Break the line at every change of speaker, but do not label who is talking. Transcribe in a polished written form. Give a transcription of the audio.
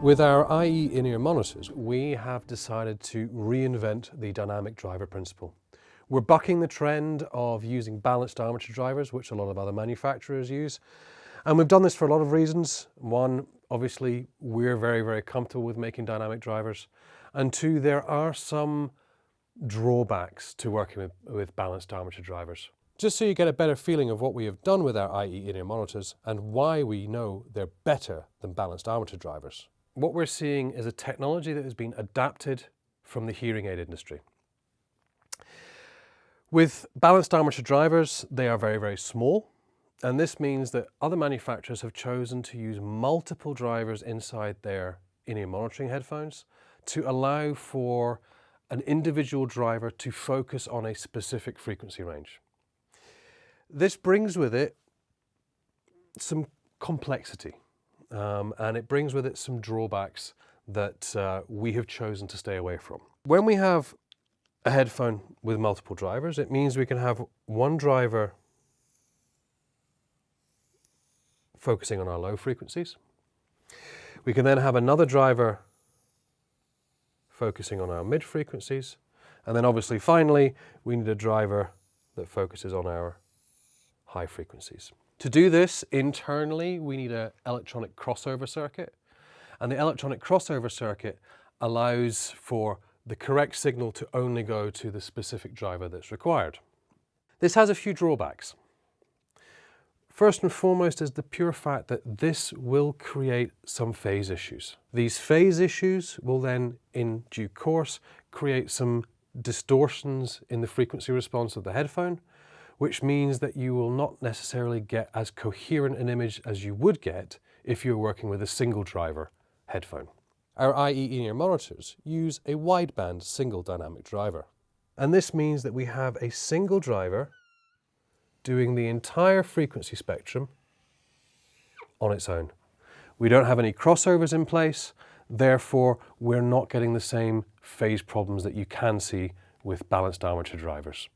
With our IE in-ear monitors, we have decided to reinvent the dynamic driver principle. We're bucking the trend of using balanced armature drivers, which a lot of other manufacturers use. And we've done this for a lot of reasons. One, obviously, we're very, very comfortable with making dynamic drivers. And two, there are some drawbacks to working with balanced armature drivers. Just so you get a better feeling of what we have done with our IE in-ear monitors and why we know they're better than balanced armature drivers. What we're seeing is a technology that has been adapted from the hearing aid industry. With balanced armature drivers, they are very, very small. And this means that other manufacturers have chosen to use multiple drivers inside their in-ear monitoring headphones to allow for an individual driver to focus on a specific frequency range. This brings with it some complexity. And it brings with it some drawbacks that we have chosen to stay away from. When we have a headphone with multiple drivers, it means we can have one driver focusing on our low frequencies. We can then have another driver focusing on our mid frequencies. And then obviously finally, we need a driver that focuses on our high frequencies. To do this internally, we need an electronic crossover circuit. And the electronic crossover circuit allows for the correct signal to only go to the specific driver that's required. This has a few drawbacks. First and foremost is the pure fact that this will create some phase issues. These phase issues will then, in due course, create some distortions in the frequency response of the headphone, which means that you will not necessarily get as coherent an image as you would get if you're working with a single driver headphone. Our IE in-ear monitors use a wideband single dynamic driver. And this means that we have a single driver doing the entire frequency spectrum on its own. We don't have any crossovers in place, therefore we're not getting the same phase problems that you can see with balanced armature drivers.